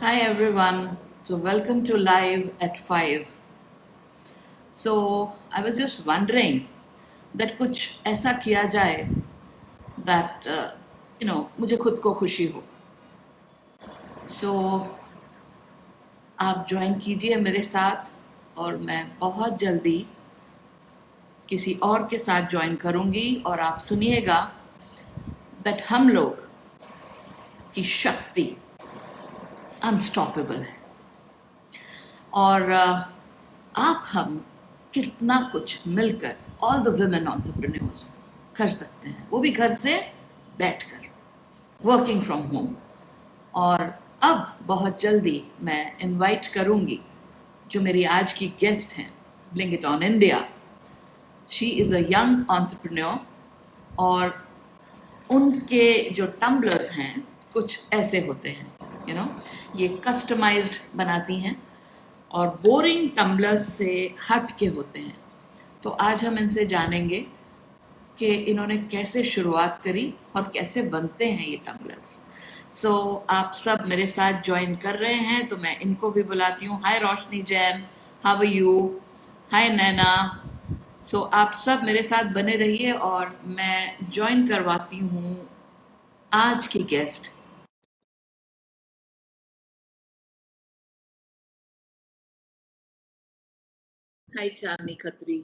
Hi everyone. So welcome to Live at 5. So I was just wondering that कुछ ऐसा किया जाए that मुझे खुद को खुशी हो. So आप ज्वाइन कीजिए मेरे साथ और मैं बहुत जल्दी किसी और के साथ ज्वाइन करूंगी और आप सुनिएगा that हम लोग की शक्ति अनस्टॉपेबल है और आप हम कितना कुछ मिलकर ऑल द वुमेन एंटरप्रेन्योर्स कर सकते हैं, वो भी घर से बैठकर, वर्किंग फ्रॉम होम. और अब बहुत जल्दी मैं इनवाइट करूंगी जो मेरी आज की गेस्ट हैं, bring it on India. She is a young entrepreneur और उनके जो टम्बलर्स हैं कुछ ऐसे होते हैं, ये कस्टमाइज्ड बनाती हैं और बोरिंग टम्बलर्स से हट के होते हैं. तो आज हम इनसे जानेंगे कि इन्होंने कैसे शुरुआत करी और कैसे बनते हैं ये टम्बलर्स. सो आप सब मेरे साथ ज्वाइन कर रहे हैं तो मैं इनको भी बुलाती हूँ. हाय रोशनी जैन, हाउ आर यू? हाय नैना. सो आप सब मेरे साथ बने रहिए और मैं ज्वाइन करवाती हूँ आज की guest. Hi Chandni Khatri.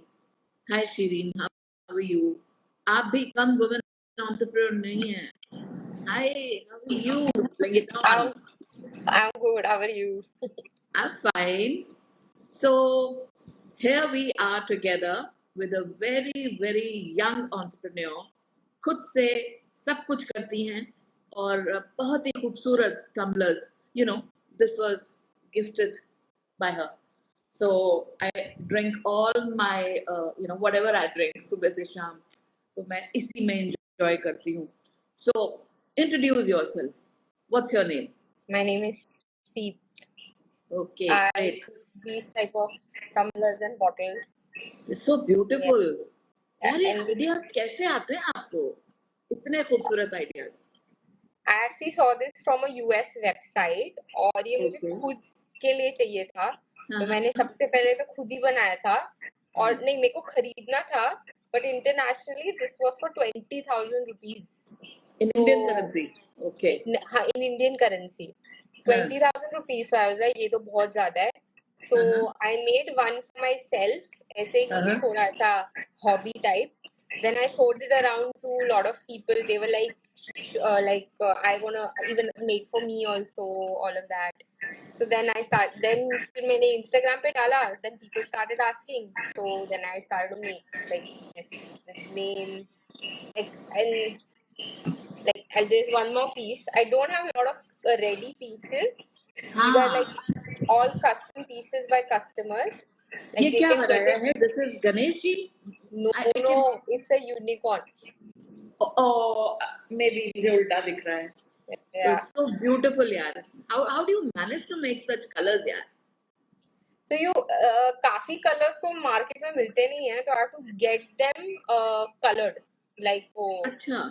Hi Shireen, how are you? आप भी कम वुमेन एंटरप्रेन्योर नहीं हैं. Hi, how are you? Bring it on. I'm good. How are you? I'm fine. So here we are together with a very very young entrepreneur. खुद से सब कुछ करती हैं और बहुत ही खूबसूरत tumblers. This was gifted by her. So I drink all my whatever I drink सुबह से शाम, तो मैं इसी में enjoy करती हूँ. So introduce yourself. What's your name? My name is Seep. Okay, I great. do these type of tumblers and bottles. It's so beautiful. यार ये And आइडियाज कैसे आते हैं आपको? इतने खूबसूरत ideas. I actually saw this from a US website और ये मुझे Okay. खुद के लिए चाहिए था. तो हाँ. मैंने सबसे पहले तो खुद ही बनाया था और नहीं मेरे को खरीदना था. But internationally this was for 20,000 rupees. In Indian currency. Okay. हाँ, in Indian currency. 20,000 rupees. So I was like, ये तो बहुत ज़्यादा है. So I made one for myself, ऐसे ही थोड़ा सा hobby type. Then I showed it around to a lot of people. They were like, I wanna even make for me also, all of that. So then फिर मैंने Instagram पे डाला. Then people started asking. So then I started to make like this with names, and there's one more piece. I don't have a lot of ready pieces. These are like all custom pieces by customers. Like ये they क्या can get बनाया it. है? This is Ganesh ji. No, I it's a unicorn. Oh, maybe मुझे उल्टा दिख रहा है. So Yeah. it's so beautiful यार. How do you manage to make such colors यार? So काफी colors तो market में मिलते नहीं हैं, तो I have to get them colored. Like वो अच्छा.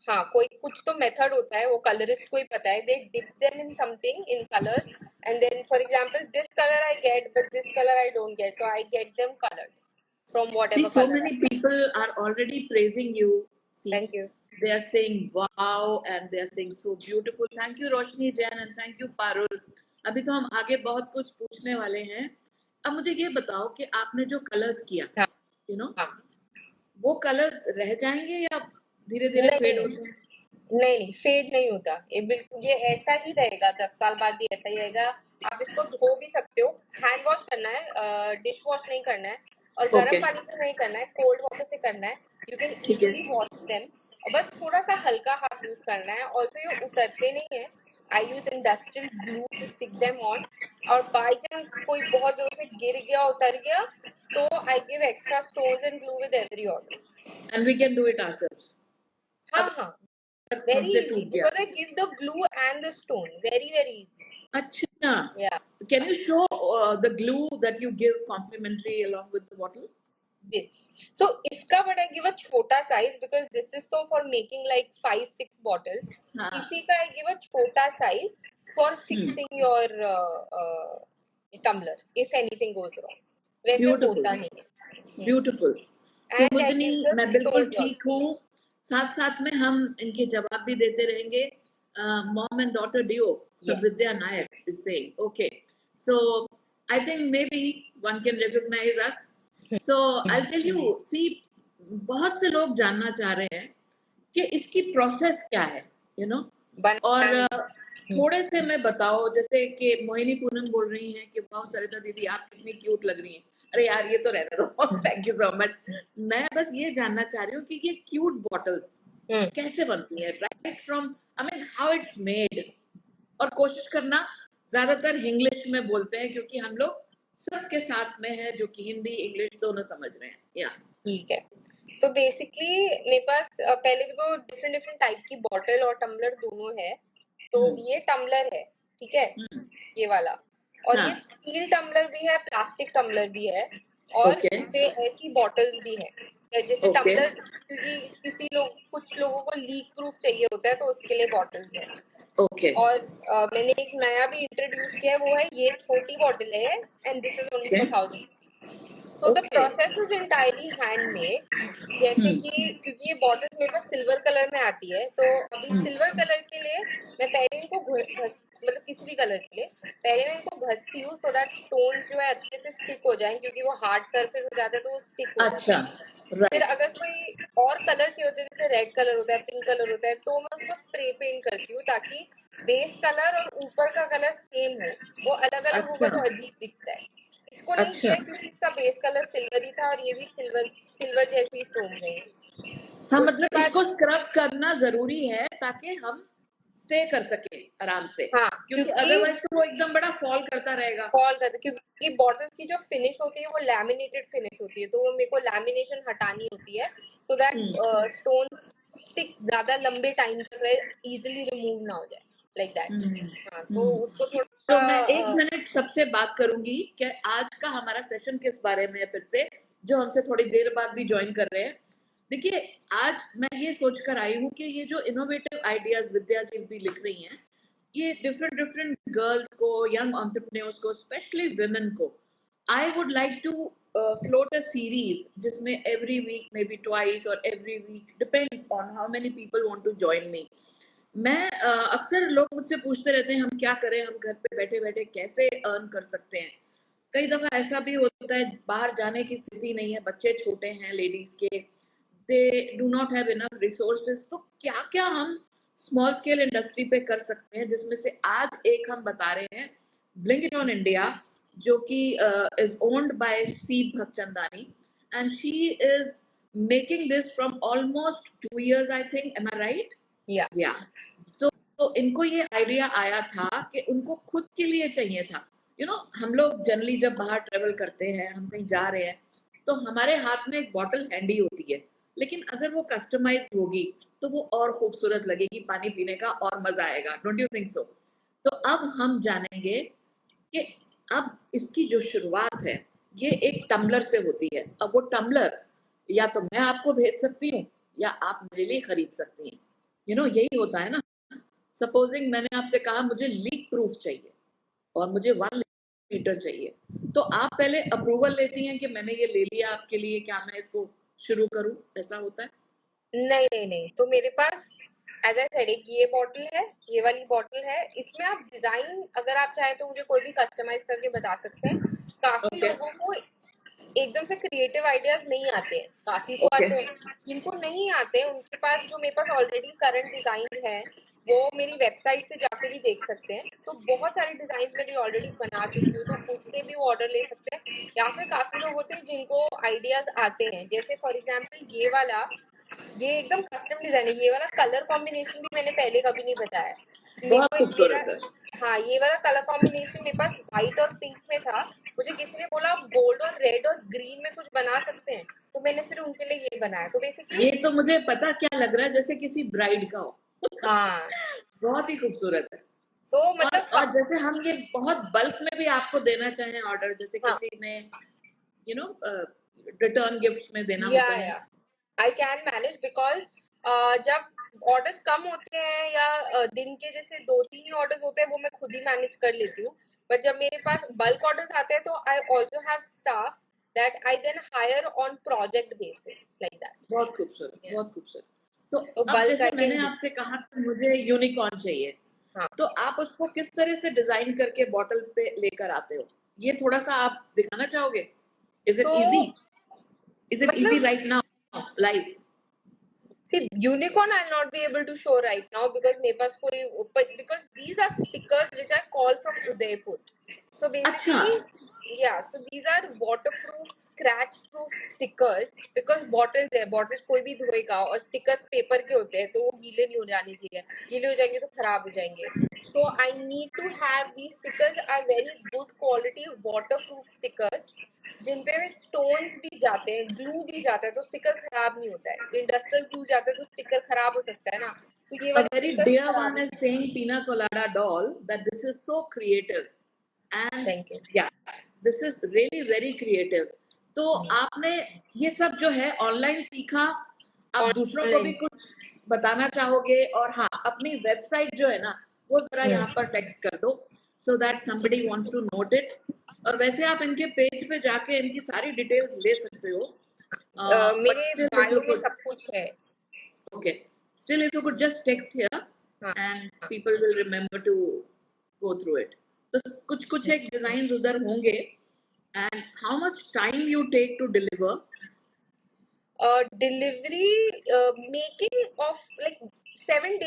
हाँ, कोई कुछ तो method होता है, वो colorist को ही पता है. They dip them in something in colors, and then for example this color I get, but this color I don't get, so I get them colored from whatever See, so color. many people are already praising you. See, Thank you. they are saying wow and they are saying so beautiful. Thank you Roshni Jain and thank you Parul. अभी तो हम आगे बहुत कुछ पूछने वाले हैं. अब मुझे ये बताओ कि आपने जो कलर्स किया, हाँ. वो कलर्स रह जाएंगे या धीरे धीरे फेड होते हैं? नहीं, फेड नहीं होता. ये बिल्कुल ये ऐसा ही रहेगा. 10 साल बाद भी ऐसा ही रहेगा. आप इसको धो भी सकते हो. हैंड वॉश करना है, डिश वॉश नहीं करना है और गर्म पानी से नहीं करना है, कोल्ड वाटर से करना है. You can easily wash them और बस थोड़ा सा हल्का हाथ यूज करना है. ऑल्सो ये उतरते नहीं है. I use industrial glue to stick them on. और बाई चांस कोई बहुत जोर से गिर गया, उतर गया, तो I give extra stones and glue with every order. And we can do it ourselves. हाँ, very easy because I give the glue and the stone. Very easy. अच्छा. Yeah. Can you show the glue that you give complimentary along with the bottle? This. So iska but I give a chota size because this is so for making like 5-6 bottles. इसी का I give a chota size. for fixing your tumbler if anything goes wrong. वैसे Beautiful. होता नहीं है. Beautiful. And I कुमुदनी, use the मैं बिल्कुल stones ठीक हूँ. साथ साथ में हम इनके जवाब भी देते रहेंगे. Mom and daughter duo, Yes. Vidya Nayak is saying, okay. So I think maybe one can recognize us. So I'll tell you, see, बहुत से लोग जानना चाह रहे हैं कि इसकी प्रोसेस क्या है, you know. और थोड़े से मैं बताओ, जैसे कि मोहिनी पूनम बोल रही हैं कि वाह सरिता दीदी आप कितनी क्यूट लग रही हैं. अरे यार ये तो रहने दो. Thank you so much. मैं बस ये जानना चाह रही हूँ कि ये क्यूट बॉटल्स कैसे बनती है, right from, I mean how it's made. और कोशिश करना ज्यादातर इंग्लिश में बोलते हैं क्योंकि हम लोग सबके साथ में है जो कि हिंदी इंग्लिश दोनों समझ रहे हैं. या ठीक है. तो बेसिकली मेरे पास पहले तो डिफरेंट डिफरेंट टाइप की बॉटल और टम्बलर दोनों है. तो ये टम्बलर है, ठीक है, ये वाला. और ये स्टील टम्बलर भी है, प्लास्टिक टम्बलर भी है, और इससे ऐसी बॉटल्स भी है. जैसे टम्बलर, क्योंकि कुछ लोगों को लीक प्रूफ चाहिए होता है तो उसके लिए बॉटल्स है. और मैंने एक नया भी इंट्रोड्यूस किया है, वो है ये छोटी बॉटल है, and this is only for 1000. So the process is entirely handmade. जैसे कि क्योंकि ये बॉटल्स मेरे पास सिल्वर कलर में आती है, तो अभी सिल्वर कलर के लिए मैं पहले इनको मतलब किसी भी कलर के लिए पहले मैं इनको घसती हूँ सो दैट स्टोन्स जो है अच्छे से स्टिक हो जाए, क्योंकि वो हार्ड सरफेस हो जाता है तो वो स्टिक हो जाता है. फिर अगर कोई और कलर चाहिए होता है, जैसे रेड कलर होता है, पिंक कलर होता है, तो मैं उसको स्प्रे पेंट करती हूँ ताकि बेस कलर और ऊपर का कलर सेम हो. वो अलग अलग होगा तो अजीब दिखता है. इसको नहीं किया क्योंकि इसका बेस कलर सिल्वर ही था और ये भी सिल्वर जैसी स्टोन है. हाँ, मतलब इसको स्क्रब करना जरूरी है ताकि हम स्टे कर सके आराम से. हाँ, क्योंकि अदरवाइज तो वो एकदम बड़ा फॉल करता रहेगा. क्योंकि बॉटल्स की जो फिनिश होती है वो लैमिनेटेड फिनिश होती है, तो वो मेरे को लैमिनेशन हटानी होती है सो दैट स्टोन्स स्टिक ज्यादा लंबे टाइम तक रहे, इजीली रिमूव ना हो जाए, लाइक दैट. हाँ, तो उसको थोड़ा तो मैं 1 मिनट सबसे बात करूंगी कि आज का हमारा सेशन किस बारे में है, फिर से जो हमसे थोड़ी देर बाद भी ज्वाइन कर रहे हैं. देखिए, आज मैं ये सोचकर आई हूँ कि ये जो इनोवेटिव आइडियाज विद्या जी भी लिख रही हैं, ये डिफरेंट गर्ल्स को, यंग एंटरप्रेन्योर्स को, स्पेशली विमेन को, I would like to float a series जिसमें every week, may be twice और every week, depend on how many people want to join me. मैं अक्सर लोग मुझसे पूछते रहते हैं हम क्या करें, हम घर पे बैठे बैठे कैसे अर्न कर सकते हैं. कई दफा ऐसा भी होता है बाहर जाने की स्थिति नहीं है, बच्चे छोटे हैं लेडीज के, they do not have enough resources. तो क्या क्या हम स्मॉल स्केल इंडस्ट्री पे कर सकते हैं, जिसमें से आज एक हम बता रहे हैं, ब्लिंक इट ऑन इंडिया, जो कि is owned by C Bhagchandani, and she is making this from almost 2 years, I think. Am I right? Yeah. तो इनको ये आइडिया आया था कि उनको खुद के लिए चाहिए था. यू नो, हम लोग जनरली जब बाहर ट्रेवल करते हैं, हम कहीं जा रहे हैं, तो हमारे हाथ में एक बॉटल हैंडी होती है, लेकिन अगर वो कस्टमाइज होगी तो वो और खूबसूरत लगेगी, पानी पीने का और मजा आएगा. Don't you think so? तो अब हम जानेंगे कि अब इसकी जो शुरुआत है ये एक टम्बलर से होती है. अब वो टम्बलर या तो मैं आपको भेज सकती हूँ या आप मेरे लिए खरीद सकती हैं. यू नो, यही होता है ना. सपोजिंग मैंने आपसे कहा मुझे लीक प्रूफ चाहिए और मुझे 1 लीटर चाहिए, तो आप पहले अप्रूवल लेती हैं कि मैंने ये ले लिया आपके लिए, क्या मैं इसको शुरू करूं? ऐसा होता है? नहीं. तो मेरे पास एज आई सेड एक ये बॉटल है, ये वाली बॉटल है. इसमें आप डिजाइन अगर आप चाहें तो मुझे कोई भी कस्टमाइज करके बता सकते हैं. काफी लोगों को एकदम से क्रिएटिव आइडियाज नहीं आते हैं, काफी को आते हैं. जिनको नहीं आते उनके पास जो मेरे पास ऑलरेडी करंट डिजाइन है वो मेरी वेबसाइट से जाके भी देख सकते हैं. तो बहुत सारे डिजाइन मेरी ऑलरेडी बना चुकी हूँ, तो उससे भी वो ऑर्डर ले सकते हैं. या फिर काफी लोग होते हैं जिनको आइडियाज आते हैं, जैसे फॉर एग्जाम्पल ये वाला, ये एकदम कस्टम डिजाइन है. ये वाला कलर कॉम्बिनेशन भी मैंने पहले कभी नहीं बताया. हाँ, ये वाला कलर कॉम्बिनेशन मेरे पास व्हाइट और पिंक में था. मुझे किसी ने बोला आप गोल्ड और रेड और ग्रीन में कुछ बना सकते हैं, तो मैंने फिर उनके लिए ये बनाया. तो बेसिकली ये तो मुझे पता क्या लग रहा है, जैसे किसी ब्राइड का हो. हाँ, बहुत ही खूबसूरत है. तो मतलब और जैसे हम ये बहुत बल्क में भी आपको देना चाहें ऑर्डर, जैसे किसी ने यू नो रिटर्न गिफ्ट में देना होता है, आई कैन मैनेज, बिकॉज जब ऑर्डर्स कम होते हैं या दिन के जैसे 2-3 ही ऑर्डर्स होते हैं वो मैं खुद ही मैनेज कर लेती हूँ, बट जब मेरे पास बल्क ऑर्डर्स आते हैं तो I also have staff that I then hire on project basis like that. बहुत खूबसूरत, बहुत खूबसूरत। तो तो अब बल्क जैसे आई मैंने कैन। आपसे कहा कि मुझे यूनिकॉर्न चाहिए, हाँ, तो आप उसको किस तरह से डिजाइन करके बॉटल पे लेकर आते हो, ये थोड़ा सा आप दिखाना चाहोगे? इज इट तो इजी? इज इट इजी मतलब right now live? see unicorn I'll not be able to show right now because मेरे पास कोई, but because these are stickers which I call from Udaipur. So अच्छा, basically, yeah, so these are waterproof, scratch proof stickers because bottles है, bottles कोई भी धोएगा और stickers paper के होते हैं तो वो गीले नहीं हो जाने चाहिए, गीले हो जाएंगे तो खराब हो जाएंगे. So I need to have these stickers are very good quality waterproof stickers जिन पे स्टोन्स भी जाते हैं, ग्लू भी जाता है तो स्टिकर खराब नहीं होता है. इंडस्ट्रियल ग्लू जाता है तो स्टिकर खराब हो सकता है ना, तो ये a वाले very स्टिकर्स dear खराब one नहीं. is saying Pina Colada doll that this is so creative and thank you. yeah, this is really very creative. तो आपने ये सब जो है ऑनलाइन सीखा, आप दूसरों को भी ऑनलाइन. कुछ बताना चाहोगे? और हाँ, अपनी वेबसाइट जो है ना वो जरा यहाँ पर टेक्स्ट कर दो so that somebody wants to note it. और वैसे आप इनके पेज पे जाके इनकी सारी डिटेल्स ले सकते हो. But मेरे still if बायो you में could, सब कुछ है. okay, still if you could just text here हाँ, and people will remember to go through it. तो कुछ कुछ एक डिजाइन उधर होंगे. And how much time you take to deliver? Delivery making of like 7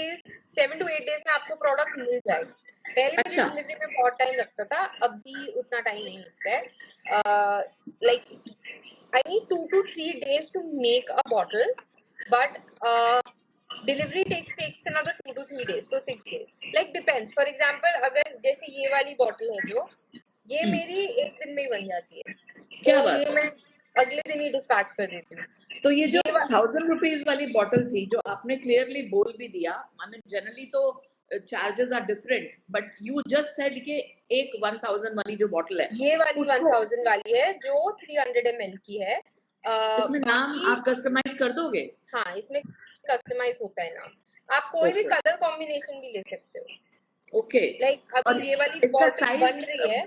to 8 days में आपको product मिल जाएगा. पहले मेरी अच्छा, डिलीवरी में बहुत टाइम लगता था, अभी उतना टाइम नहीं लगता है. Like I need 2 to 3 days to make a bottle, but delivery takes another 2 to 3 days, so 6 days. Like depends. For example, अगर जैसे ये वाली बॉटल है जो, ये मेरी एक दिन में ही बन जाती है, क्या तो बात ये है? मैं अगले दिन ही डिस्पैच कर देती हूँ. तो ये जो ये 1000 रुपीज वाली बॉटल थी जो आपने क्लियरली बोल भी दिया, आई मीन जनरली तो charges are different, but you just said कि एक 1000 वाली जो बॉटल है ये वाली उसको 1000 वाली है जो 300 ml की है. इसमें नाम बाकी आप कस्टमाइज कर दोगे? हाँ, इसमें कस्टमाइज होता है नाम. आप कोई भी ओके, कलर कॉम्बिनेशन भी ले सकते हो. ओके. लाइक और अभी ये वाली इसका बॉटल बन साइज? रही है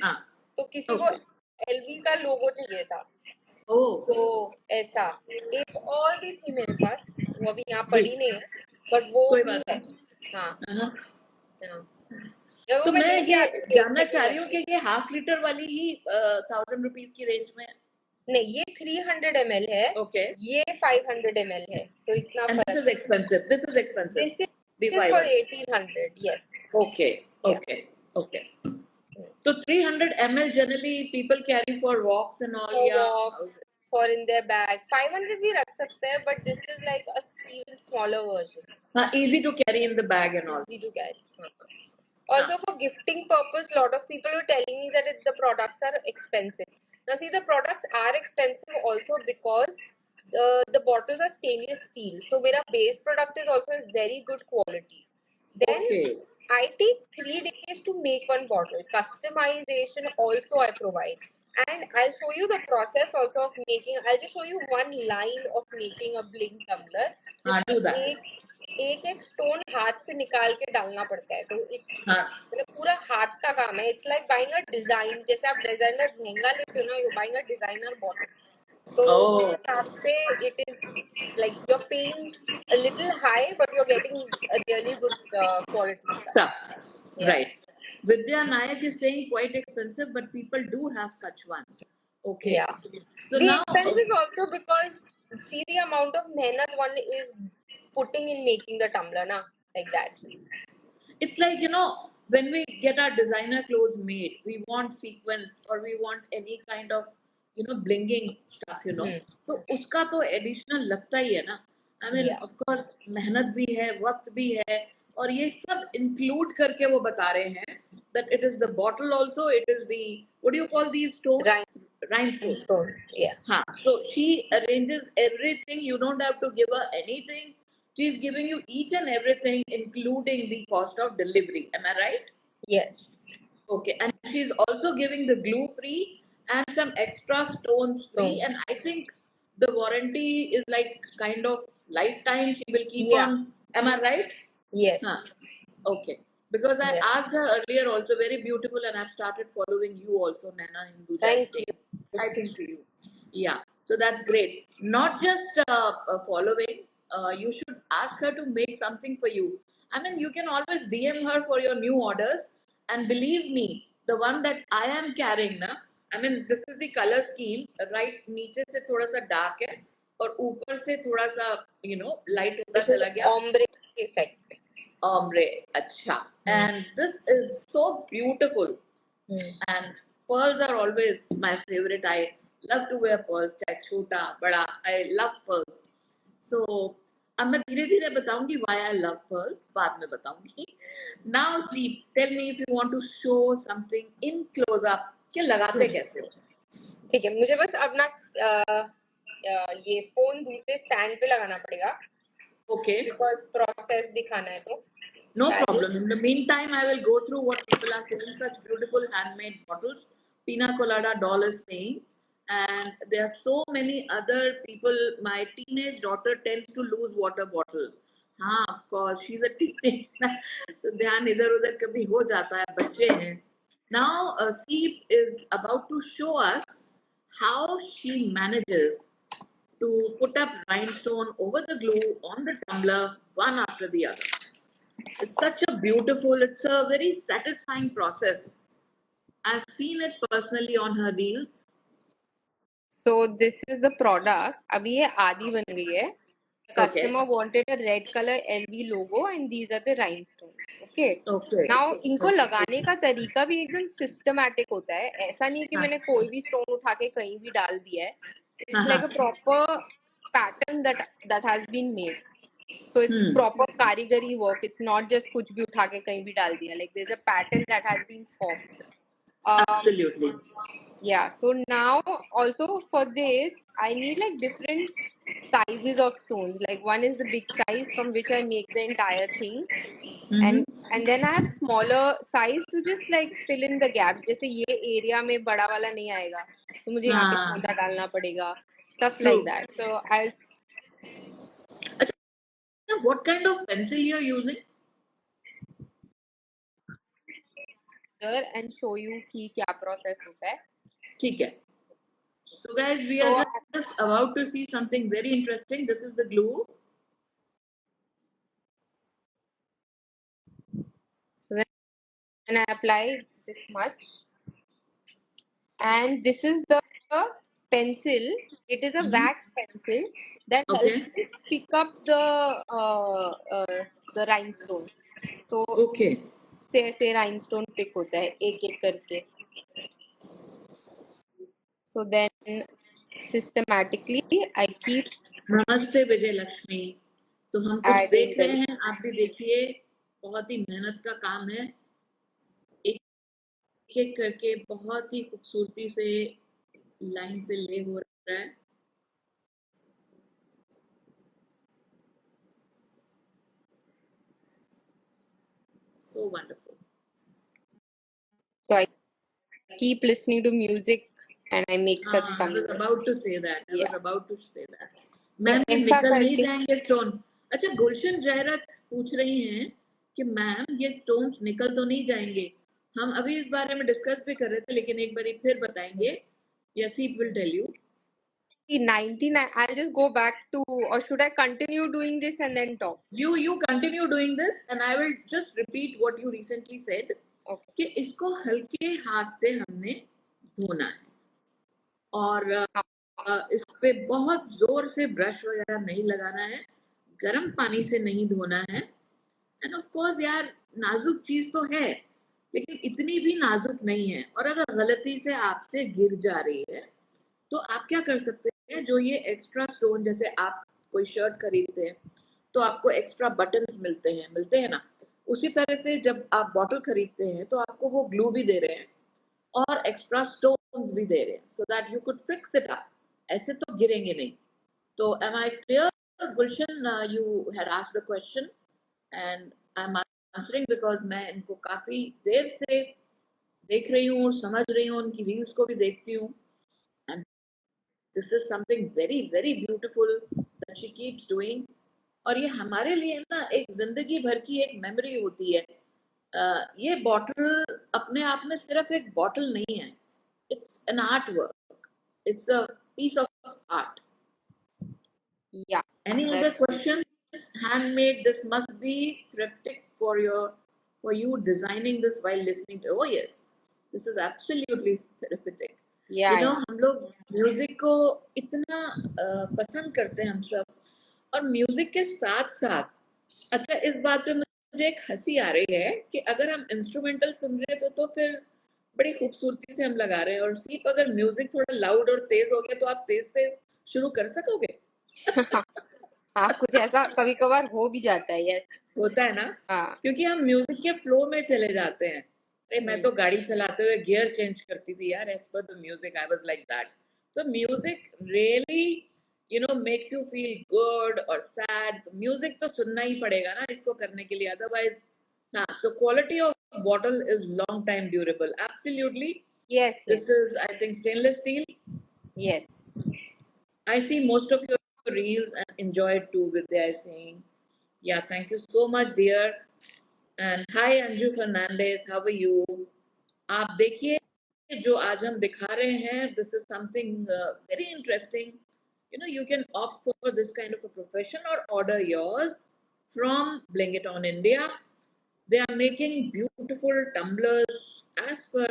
हाँ, तो किसी को ओके. एलवी का लोगो चाहिए था, ओ तो ऐसा. एक और भी थी मेरे पास, वो अभी यहाँ जी, पड़ी नहीं है, बट वो कोई भी बात है. नहीं. हाँ, हाँ. हाँ. या वो तो मैं मैं लेके ये आती हूँ जानना एक चाह second रही हूँ में. कि ये हाफ लीटर वाली ही 1000 रुपीज की रेंज में? नहीं, ये 300 ml है, ओके. ये 500 ml है, तो इतना And this फर्क is है. expensive. This is expensive. This The is for 500. 1800. Yes. Okay, या. okay, okay. So 300 ml generally people carry for walks and all. For Yeah. walks, for in their bag. 500 भी रख सकते हैं, but this is like a even smaller version. Easy to carry in the bag and all. Easy to carry. Also for gifting purpose, lot of people were telling me that the products are expensive. Now see, the products are expensive also because the bottles are stainless steel. So मेरा base product is also is very good quality. Then Okay. I take 3 days to make one bottle. Customization also I provide. And I'll show you the process also of making. I'll just show you one line of making a bling tumbler. Do जिसमें that. एक stone हाथ से निकाल के डालना पड़ता है, तो इट्स हाँ. मतलब पूरा हाथ का काम है. It's like buying a design. जैसे आप डिजाइनर लहंगा लेते हो ना, you buying a designer bottle. तो उस Oh. हिसाब से it is like you are paying a little high but you are getting a really good quality stuff. Stuff. Yeah. Right. Vidya Nayak is saying quite expensive, but people do have such ones. Okay. Yeah. So The now, expense is also because see the amount of mehnat one is putting in making the tumbler, na, like that. it's like, when we get our designer clothes made, we want sequins or we want any kind of, blinging stuff. तो उसका तो additional लगता ही है ना. I mean Yeah. Of course मेहनत भी है, वक्त भी है, और ये सब इंक्लूड करके वो बता रहे हैं that it is the bottle also, it is the, what do you call these stones? Rhinestones. Stones. Yeah. Huh. So she arranges everything. You don't have to give her anything. She's giving you each and everything, including the cost of delivery. Am I right? Yes. Okay. And she's also giving the glue free and some extra stones free. And I think the warranty is like kind of lifetime. She will keep Yeah. on Am I right? Yes. Huh. Okay. Because I Yes. asked her earlier also, very beautiful, and I've started following you also, Naina Hinduja. Thank Singh. you. I think to you. Yeah. So that's great. Not just following, you should ask her to make something for you. I mean, you can always DM her for your new orders. And believe me, the one that I am carrying, na, I mean, this is the color scheme. Right नीचे से थोड़ा सा dark है और ऊपर से थोड़ा सा light होता This is चला गया. ombre effect. Ombre, acha. And this is so beautiful. And pearls are always my favorite. I love to wear pearls, चाहे छोटा बड़ा. I love pearls. So अब मैं धीरे धीरे बताऊंगी why I love pearls. बाद में बताऊंगी. Now see, tell me if you want to show something in close up. कि लगाते कैसे हो? ठीक है, मुझे बस अपना ये फोन दूसरे स्टैंड पे लगाना पड़ेगा. Okay. Because process दिखाना है तो. No problem. In the meantime, I will go through what people are saying. Such beautiful handmade bottles. Pina Colada doll is saying. And there are so many other people. My teenage daughter tends to lose water bottle. हाँ, of course, she's a teenage. तो ध्यान इधर उधर कभी हो जाता है, बच्चे हैं. Now, Seep is about to show us how she manages to put up rhinestone over the glue on the tumbler one after the other. It's such a beautiful, it's a very satisfying process. I've seen it personally on her reels. So this is the product. अभी ये आधी बन गई है. Customer wanted a red color LV logo and these are the rhinestones. Okay. Okay. Now इनको लगाने का तरीका भी एकदम systematic होता है. ऐसा नहीं कि मैंने कोई भी stone उठा के कहीं भी डाल दिया है. It's like a proper pattern that has been made. So it's proper karigari work. It's not just कुछ भी उठा के कहीं भी डाल दिया. Like there's a pattern that has been formed. Absolutely. Yeah. So now also for this, I need like different sizes of stones. Like one is the big size from which I make the entire thing, and then I have smaller size to just like fill in the gaps. जैसे ये area में बड़ा वाला नहीं आएगा, तो मुझे यहाँ पे छोटा डालना पड़ेगा. Stuff like that. So I'll. What kind of pencil you are using? And show you कि क्या process होता है. ठीक है. So guys, we are just about to see something very interesting. This is the glue. So then I apply this much, and this is the pencil. It is a wax pencil that helps me pick up the rhinestone. So से rhinestone pick होता है एक करके. So then systematically I keep. नमस्ते विजय लक्ष्मी. तो हम कुछ देख रहे हैं, आप भी देखिए. बहुत ही मेहनत का काम है. एक एक करके बहुत ही खूबसूरती से लाइन पे ले हो रहा है. So wonderful. So I keep listening to music and I make such fun. I was about to say that. Ma'am ये निकल नहीं जाएंगे स्टोन. अच्छा, गुलशन जहरत पूछ रही हैं कि मैम ये स्टोन्स निकल तो नहीं जाएंगे. हम अभी इस बारे में डिस्कस भी कर रहे थे, लेकिन एक बार फिर बताएंगे. Yes, he will tell you. 99. I'll just go back to, or should I continue doing this and then talk? You continue doing this and I will just repeat what you recently said. Okay. कि इसको हल्के हाथ से हमने धोना है और इस पे बहुत जोर से ब्रश वगैरह नहीं लगाना है. गर्म पानी से नहीं धोना है. एंड ऑफ कोर्स यार, नाजुक चीज तो है, लेकिन इतनी भी नाजुक नहीं है. और अगर गलती से आपसे गिर जा रही है तो आप क्या कर सकते हैं, जो ये एक्स्ट्रा स्टोन, जैसे आप कोई शर्ट खरीदते हैं तो आपको एक्स्ट्रा बटन्स मिलते हैं ना, उसी तरह से जब आप बॉटल खरीदते हैं तो आपको वो ग्लू भी दे रहे हैं और एक्स्ट्रा स्टोन्स भी दे रहे हैं, so that you could fix it up. ऐसे तो गिरेंगे नहीं. तो am I clear Gulshan? You had asked the question and I am answering because मैं इनको काफी देर से देख रही हूँ और समझ रही हूँ, उनकी रील्स को भी देखती हूँ. And this is something very very beautiful that she keeps doing. और ये हमारे लिए ना एक जिंदगी भर की एक मेमोरी होती है। ये बॉटल अपने आप में सिर्फ एक बॉटल नहीं है, it's an art work, it's a piece of art. Yeah, Any other that's true. questions? Handmade, this must be thriftic for you designing this while listening to, oh yes, this is absolutely therapeutic. Yeah, yeah. हम लोग music को इतना पसंद करते हैं हम सब, और म्यूजिक के साथ साथ, अच्छा इस बात पे मुझे एक हंसी आ रही है कि अगर हम इंस्ट्रूमेंटल सुन रहे हैं तो फिर बड़ी खूबसूरती से हम लगा रहे हैं, और सिर्फ अगर म्यूजिक थोड़ा लाउड और तेज हो गया तो आप तेज तेज शुरू कर सकोगे। हाँ, कुछ ऐसा कभी कभार हो भी जाता है। यस। होता है ना, हाँ। क्योंकि हम म्यूजिक के फ्लो में चले जाते हैं। अरे मैं तो गाड़ी चलाते हुए गियर चेंज करती थी यार, as per the music I was like that. तो music really makes you feel good और सैड। म्यूजिक तो सुनना ही पड़ेगा ना इसको करने के लिए, अदरवाइज। हाँ, so quality of bottle is long time durable, absolutely. Yes, yes. This is I think stainless steel. Yes. I see most of your reels and enjoy it too, Vidya is saying. Yeah, thank you so much, dear. And hi Anju Fernandez, how are you? आप देखिए जो आज हम दिखा रहे हैं, this is something very interesting. You can opt for this kind of a profession or order yours from Bling It On India. They are making beautiful tumblers as per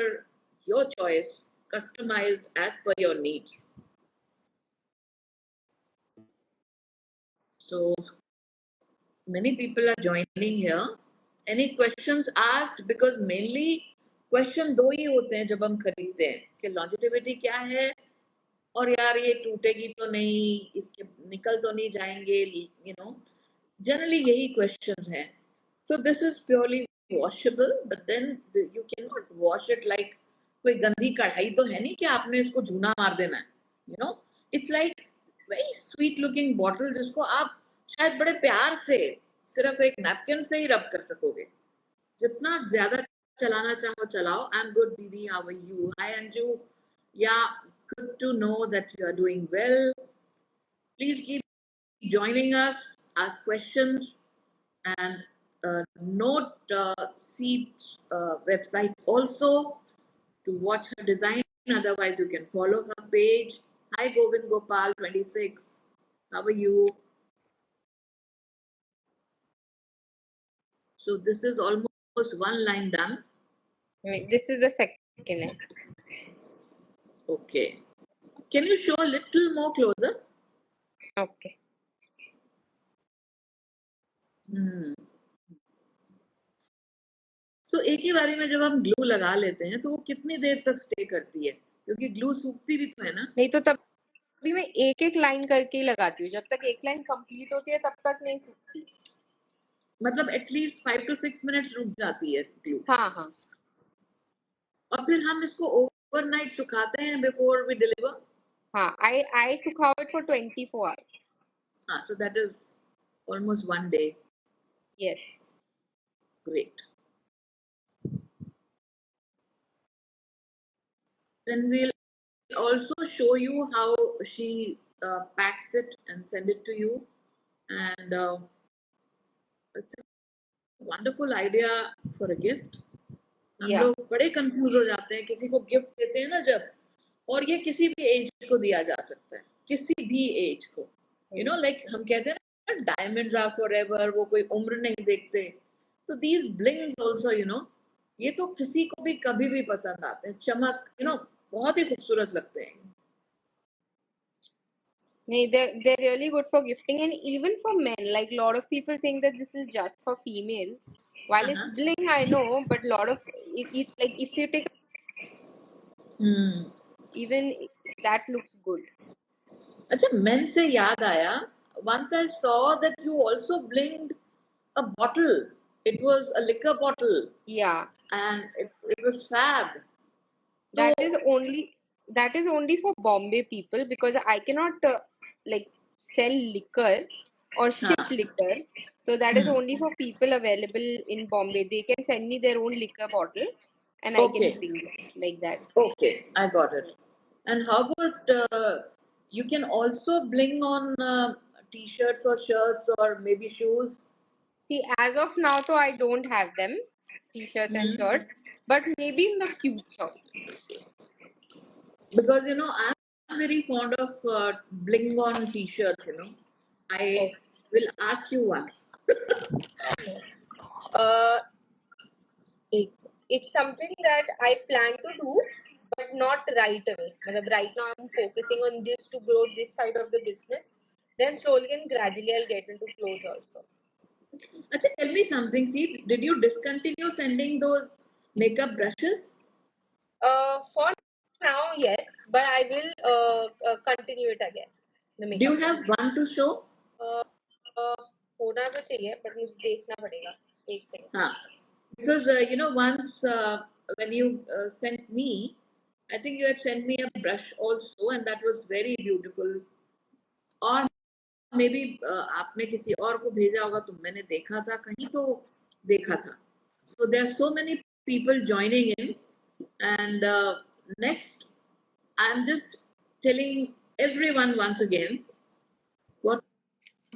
your choice, customized as per your needs. So many people are joining here. Any questions asked? Because mainly question दो ही होते हैं जब हम खरीदते हैं, कि longevity क्या है, और यार ये टूटेगी तो नहीं, इसके निकल तो नहीं जाएंगे, जनरली यही क्वेश्चंस हैं. So this is purely washable, but then you can not wash it like कोई गंदी कढ़ाई तो है नहीं कि आपने इसको झूना मार देना है. It's like very sweet looking bottle जिसको आप शायद बड़े प्यार से सिर्फ एक नैपकिन से ही रब कर सकोगे. जितना ज्यादा चलाना चाहो चलाओ. आई एम गुड दीदी, हाउ आर यू? हाय अंजू. या, good to know that you are doing well. Please keep joining us, ask questions, and note Seep's website also to watch her design. Otherwise, you can follow her page. Hi, Govind Gopal 26. How are you? So this is almost one line done. This is the second line. Okay. Can you show a little more closer? Okay. So एक ही बारी में जब हम glue लगा लेते हैं तो वो कितनी देर तक स्टे करती है, क्योंकि ग्लू सूखती भी तो है ना. नहीं तो तब भी मैं एक एक लाइन करके ही लगाती हूँ. जब तक एक लाइन कंप्लीट होती है तब तक नहीं सूखती. मतलब एटलीस्ट 5 to 6 मिनट्स रुक जाती है ग्लू. हाँ हाँ. और फिर हम इसको ओवरनाइट सुखाते हैं बिफोर वी डिलीवर. हाँ, I सुखाओ it for 24 hours. हाँ, so that is almost one day. Yes. Great. Then we'll also show you how she packs it and send it to you. And it's a wonderful idea for a gift. हम Yeah. लोग बड़े confuse हो जाते हैं किसी को gift देते हैं ना जब, और ये किसी भी एज को दिया जा सकता है, किसी भी एज को. लाइक हम कहते हैं ना, डायमंड्स आर फॉरएवर, वो कोई उम्र नहीं देखते. तो दीज ब्लिंग्स आल्सो, ये तो किसी को भी कभी भी पसंद आते हैं. चमक, बहुत ही खूबसूरत लगते हैं. They're really good for gifting, and even for men. Like, a lot of people think that this is just for females. While it's bling, I know, but a lot of it like if you take even that looks good. अच्छा, men से याद आया, once I saw that you also blinged a bottle. It was a liquor bottle. Yeah. And it was fab. That is only for Bombay people, because I cannot like sell liquor or ship liquor. So that is only for people available in Bombay. They can send me their own liquor bottle and I can bring it like that. Okay, I got it. And how about you can also bling on t-shirts or shirts or maybe shoes? See, as of now, though, I don't have them, t-shirts and shirts, but maybe in the future. Because I'm very fond of bling on t-shirts. I will ask you once. Okay. Uh, it's something that I plan to do, but not right away. Matlab, right now, I'm focusing on this to grow this side of the business. Then slowly and gradually, I'll get into clothes also. Acha, tell me something. See, did you discontinue sending those makeup brushes? For now, yes, but I will continue it again. The Do you makeup. have one to show? Uh, होना तो चाहिए, but मुझे देखना पड़ेगा. एक second. Huh. Because once when you sent me, I think you had sent me a brush also, and that was very beautiful. और may be आपने किसी और को भेजा होगा तो मैंने देखा था कहीं तो देखा था. So there are so many people joining in, and next I'm just telling everyone once again got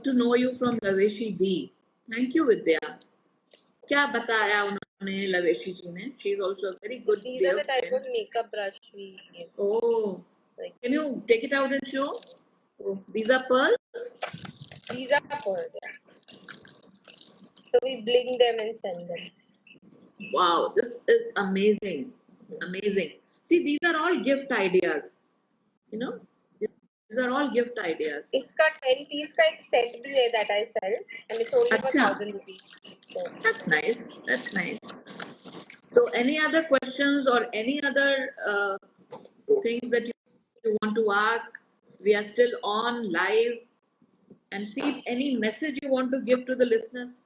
to know you from Laveshi Di. Thank you, Vidya. क्या बताया उन्होंने लवेशी जी ने? She is also a very good These dear are the type friend. of makeup brush we give. Oh, Like, can you take it out and show? Oh, these are pearls. these are pearls. Yeah. So we bling them and send them. Wow, this is amazing. Amazing. See, these are all gift ideas. You know, these are all gift ideas. इसका 10 piece का एक set भी है that I sell, and it's only for अच्छा. 1,000 rupees. So That's nice. That's nice. So, any other questions or any other things that you want to ask? We are still on live, and see any message you want to give to the listeners.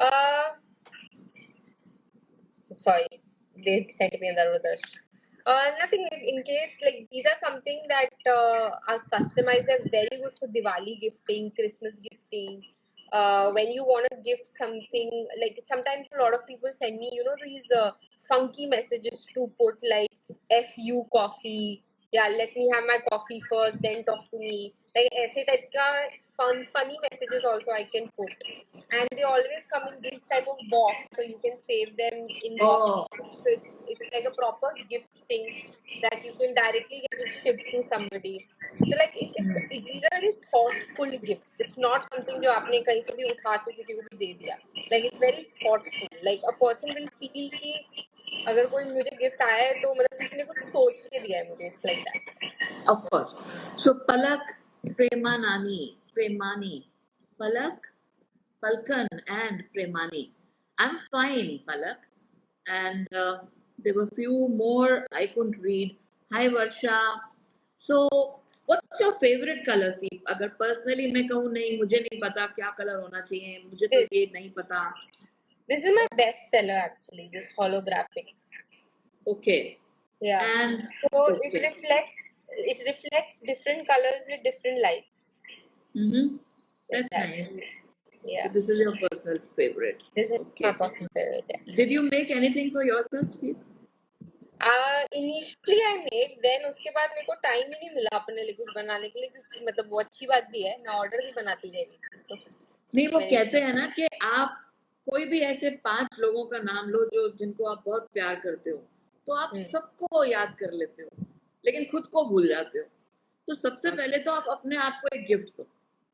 uh, sorry, they sent me another others. Nothing, like, in case like these are something that are customized. They're very good for Diwali gifting, Christmas gifting. When you want to gift something, like sometimes a lot of people send me, these funky messages to put like "fu coffee." Yeah, let me have my coffee first, then talk to me. Like ऐसे type का funny messages also I can put, and they always come in this type of box, so you can save them in box. Oh, So it's like a proper gift thing that you can directly get it shipped to somebody. So like these are very thoughtful gifts. It's not something जो आपने कहीं से भी उठा के किसी को भी दे दिया. Like it's very thoughtful. Like a person will feel कि अगर कोई मुझे गिफ्ट आया है तो मतलब किसी ने कुछ सोच के दिया है मुझे. It's like that. of course. So, Palak Premani, Palak, Palkan, and Premani. I'm fine, Palak. And there were few more I couldn't read. Hi, Varsha. So, what's your favorite color? See, अगर personally मैं कहूँ नहीं मुझे नहीं पता क्या color होना चाहिए मुझे तो ये नहीं पता. This is my best seller actually. This holographic. Okay. Yeah. And so okay. it reflects different colors with different lights. Mm-hmm. Like That's that. nice. Yeah. So this is your personal favorite. This is Okay. my personal favorite. Yeah. Did you make anything for yourself, see? Initially I made, then उसके बाद मेरे को time ही नहीं मिला अपने लिए कुछ बनाने के लिए, क्योंकि मतलब वो अच्छी बात भी है, मैं ऑर्डर ही बनाती रह रही तो नहीं वो कहते हैं ना कि आप कोई भी ऐसे 5 लोगों का नाम लो जो जिनको आप बहुत प्यार करते हो तो आप सबको याद कर लेते हो लेकिन खुद को भूल जाते हो. तो सबसे पहले तो आप अपने आप को एक गिफ्ट दो.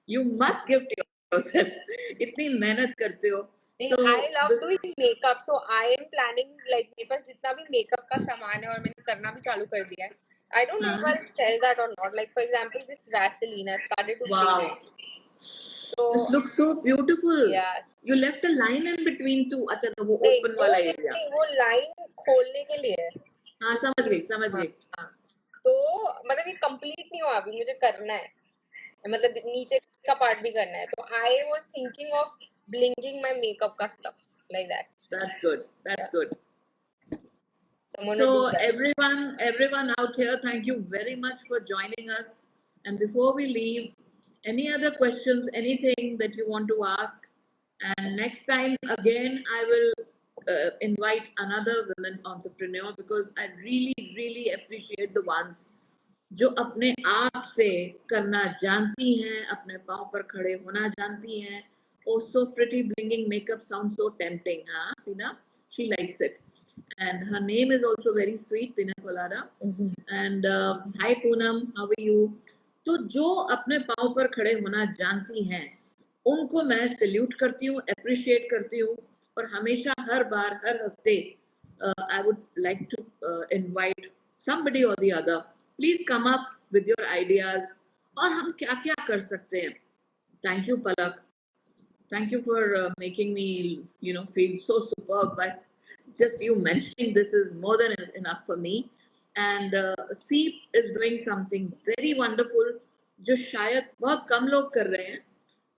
You must gift yourself. इतनी मेहनत करते हो. So, I love doing makeup, so I am planning like मेरे पास जितना भी makeup का सामान है और मैंने करना भी चालू कर दिया है. I don't know if I'll sell that or not. Like for example, this Vaseline, I've started to wow. bling it. So this looks so beautiful. Yeah. You left a line in between too. अच्छा तो वो नहीं, open वाला area. नहीं, वो line खोलने के लिए है. हाँ समझ गई. हाँ. तो मतलब ये complete नहीं हुआ अभी, मुझे करना है. मतलब नीचे का part भी करना है. तो I was thinking of blinging my makeup का stuff like that. That's good. That's good. So everyone out here, thank you very much for joining us. And before we leave, any other questions, anything that you want to ask? And next time again, I will invite another women entrepreneur because I really, really appreciate the ones जो अपने आप से करना जानती हैं, अपने पाँव पर खड़े होना जानती हैं. Oh, so pretty, bringing makeup sounds so tempting, huh, Pina? She likes it. And her name is also very sweet, Pina Colada. And hi Poonam, how are you? तो जो अपने पाँव पर खड़े होना जानती हैं, उनको मैं सल्यूट करती हूँ, अप्रिशिएट करती हूँ, और हमेशा हर बार हर हफ्ते I would like to invite somebody or the other. Please come up with your ideas. और हम क्या क्या कर सकते हैं. Thank you, Palak. Thank you for making me, feel so superb. But just you mentioning this is more than enough for me. And Seep is doing something very wonderful, जो शायद बहुत कम लोग कर रहे हैं.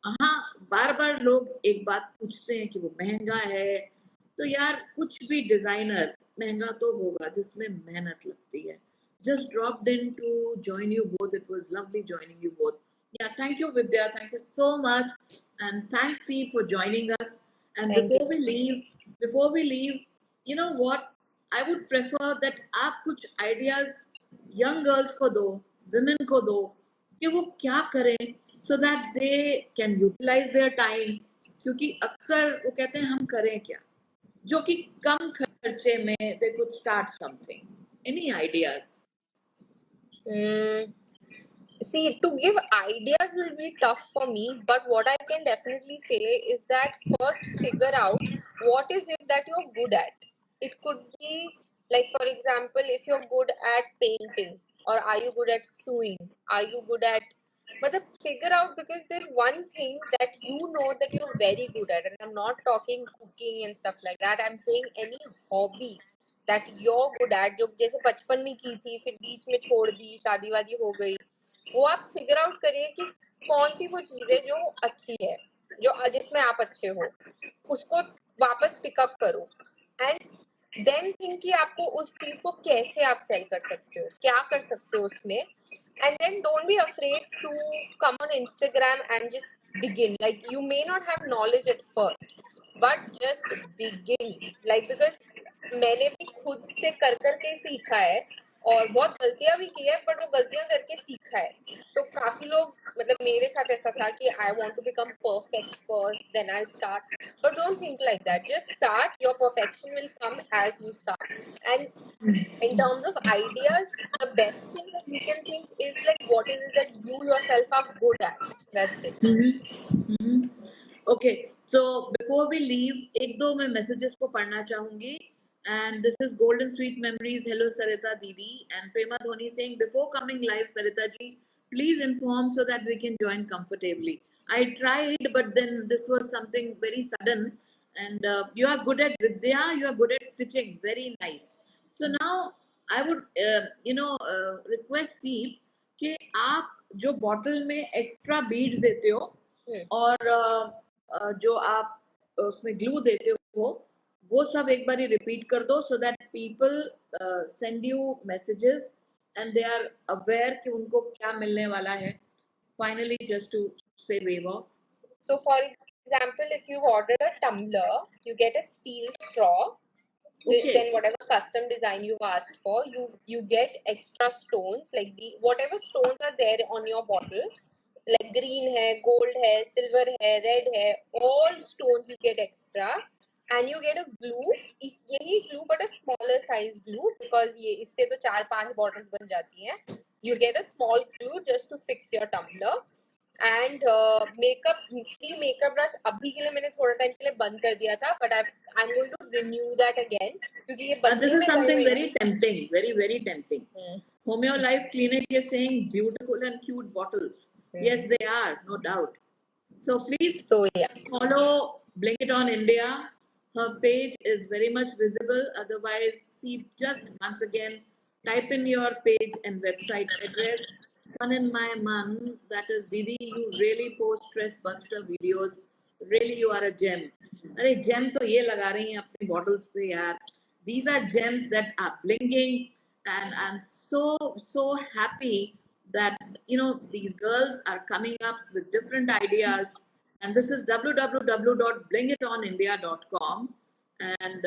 हाँ, बार बार लोग एक बात पूछते हैं कि वो महंगा है. तो यार, कुछ भी डिजाइनर महंगा तो होगा जिसमें मेहनत लगती है. Just dropped in to join you both. It was lovely joining you both. Yeah, thank you, Vidya. Thank you so much. And thanks, C, for joining us. And Thank you. before we leave, you know what? I would prefer that आप कुछ ideas young girls को दो, women को दो, कि वो क्या करें, so that they can utilize their time. क्योंकि अक्सर वो कहते हैं हम करें क्या, जो कि कम खर्चे में they could start something. Any ideas? See, to give ideas will be tough for me, but what I can definitely say is that first figure out what is it that you're good at. It could be like, for example, if you're good at painting, or are you good at sewing? Are you good at, but then figure out, because there's one thing that you know that you're very good at, and I'm not talking cooking and stuff like that. I'm saying any hobby that you're good at, जो जैसे बचपन में की थी, फिर बीच में छोड़ दी, शादी वादी हो गई, वो आप फिगर आउट करिए कि कौन सी वो चीज है जो अच्छी है, जो जिसमें आप अच्छे हो, उसको वापस पिकअप करो. एंड देन थिंक कि आपको उस चीज को कैसे आप सेल कर सकते हो, क्या कर सकते हो उसमें. And then don't be afraid to come on Instagram and just begin. Like you may not have knowledge at first, but just begin. Like because मैंने भी खुद से कर करके सीखा है, और बहुत गलतियां भी की है, बट वो गलतियां करके सीखा है. तो काफी लोग, मतलब मेरे साथ ऐसा था कि I want to become perfect first, then I start. But don't think like that. Just start. Your perfection will come as you start. And in terms of ideas, the best thing that you can think is like, what is it that you yourself are good at? That's it. Okay, so before we leave, एक दो मैं messages को पढ़ना चाहूंगी. And this is Golden Sweet Memories. Hello, Sarita Didi. And Prema Dhoni saying, before coming live, Sarita ji, please inform so that we can join comfortably. I tried, but then this was something very sudden. And you are good at Vidya, you are good at stitching. Very nice. So now I would, request Seep कि आप जो bottle में extra beads देते हो और जो आप उसमें ग्लू देते हो, वो सब एक बार रिपीट कर दो, so that people send you messages and they are aware कि उनको क्या मिलने वाला है. Finally, just to say wave off. So for example, if you've ordered a tumbler, you get a steel straw. Okay. Then whatever custom design you've asked for, you get extra stones, like the whatever stones are there on your bottle, like green hai, gold hai, silver hai, red hai, all stones you get extra. And you get a glue. यही glue but a smaller size glue, because ये इससे तो 4-5 bottles बन जाती हैं. You get a small glue just to fix your tumbler. And makeup, free makeup brush अभी के लिए मैंने थोड़ा टाइम के लिए बंद कर दिया था, but I am going to renew that again, क्योंकि ये this is something very tempting, very very tempting. Homeo Life Clinic is saying beautiful and cute bottles. Yes, they are, no doubt. So please follow Blink It On India. Her page is very much visible. Otherwise, see, just once again, type in your page and website address. One in my man, that is Didi, you really post stress buster videos. Really, you are a gem. अरे gem तो ये लगा रही हैं अपनी bottles पे यार. These are gems that are blinking, and I'm so happy that these girls are coming up with different ideas. And this is www.blingitonindia.com. And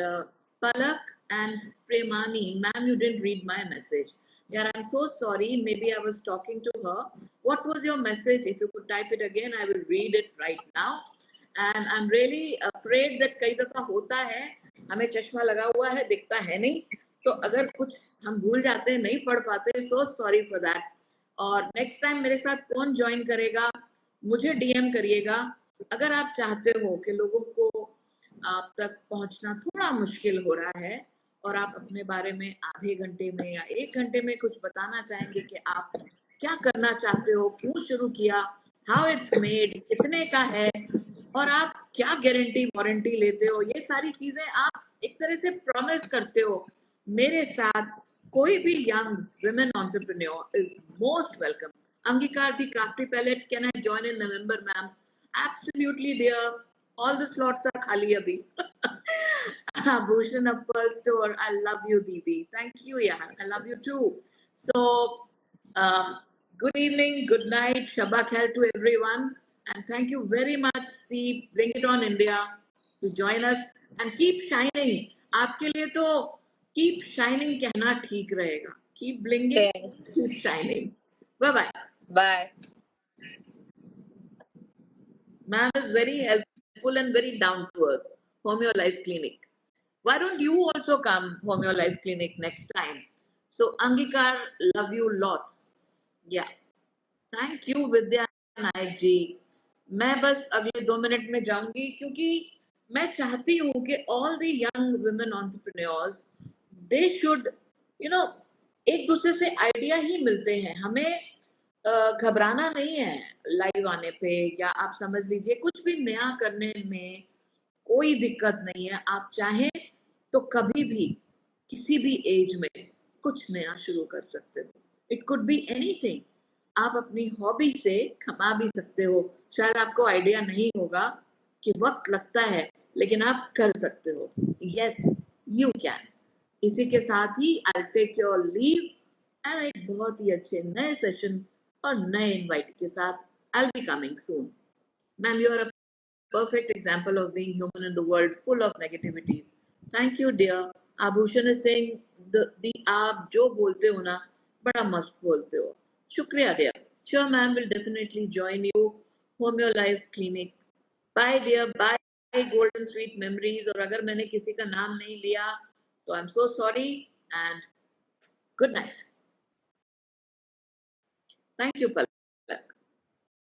Palak and Premani, ma'am, you didn't read my message. Yeah, I'm so sorry. Maybe I was talking to her. What was your message? If you could type it again, I will read it right now. And I'm really afraid that कई दफा होता है, हमें चश्मा लगा हुआ है, दिखता है नहीं, तो अगर कुछ हम भूल जाते हैं, नहीं पढ़ पाते, so sorry for that. और नेक्स्ट टाइम मेरे साथ कौन ज्वाइन करेगा, मुझे डीएम करिएगा. अगर आप चाहते हो कि लोगों को आप तक पहुंचना थोड़ा मुश्किल हो रहा है और आप अपने बारे में आधे घंटे में या 1 घंटे में कुछ बताना चाहेंगे कि आप क्या करना चाहते हो, क्यों शुरू किया, हाउ इट्स मेड, कितने का है और आप क्या गारंटी वारंटी लेते हो, ये सारी चीजें आप एक तरह से प्रॉमिस करते हो मेरे साथ. कोई भी young women entrepreneur is most welcome. Angika, the Crafty Palette, can I join in November, ma'am? Absolutely, dear. All the slots are khali abhi. Bhushan Apple Store, I love you, Didi. Thank you, yeah. I love you too. So, um, good evening, good night, Shabba Khair to everyone. And thank you very much, See, Bring It On India, to join us. And keep shining. आपके लिए तो keep shining कहना ठीक रहेगा. Keep blinging, Thanks. keep shining. Bye-bye. Bye. Ma'am is very helpful and very down to earth. Homeo Life Clinic. Why don't you also come Homeo Life Clinic next time? So Angikar, love you lots. Yeah. Thank you Vidya नायक जी. मैं बस अगले 2 minute में जाऊंगी क्योंकि मैं चाहती हूँ कि all the young women entrepreneurs, they should, you know, एक दूसरे से आइडिया ही मिलते हैं. हमें घबराना नहीं है लाइव आने पे, या आप समझ लीजिए कुछ भी नया करने में कोई दिक्कत नहीं है. आप चाहें तो कभी भी किसी भी एज में कुछ नया शुरू कर सकते हो. It could be anything. आप अपनी हॉबी से कमा भी सकते हो. शायद आपको आइडिया नहीं होगा कि वक्त लगता है, लेकिन आप कर सकते हो. Yes, you can. इसी के साथ ही I take your leave and एक बहुत ही अच्छे नए सेशन और नए इनवाइट के साथ I will be coming soon. Ma'am, you are a perfect example of being human in the world full of negativities. Thank you, dear. Abhushan is saying the आप जो बोलते हो ना बड़ा मस्त बोलते हो. शुक्रिया dear. Sure, ma'am will definitely join you. Homeo Life Clinic. Bye, dear. Bye, Golden Sweet Memories. और अगर मैंने किसी का नाम नहीं लिया तो I'm so sorry and good night. Thank you, Pal.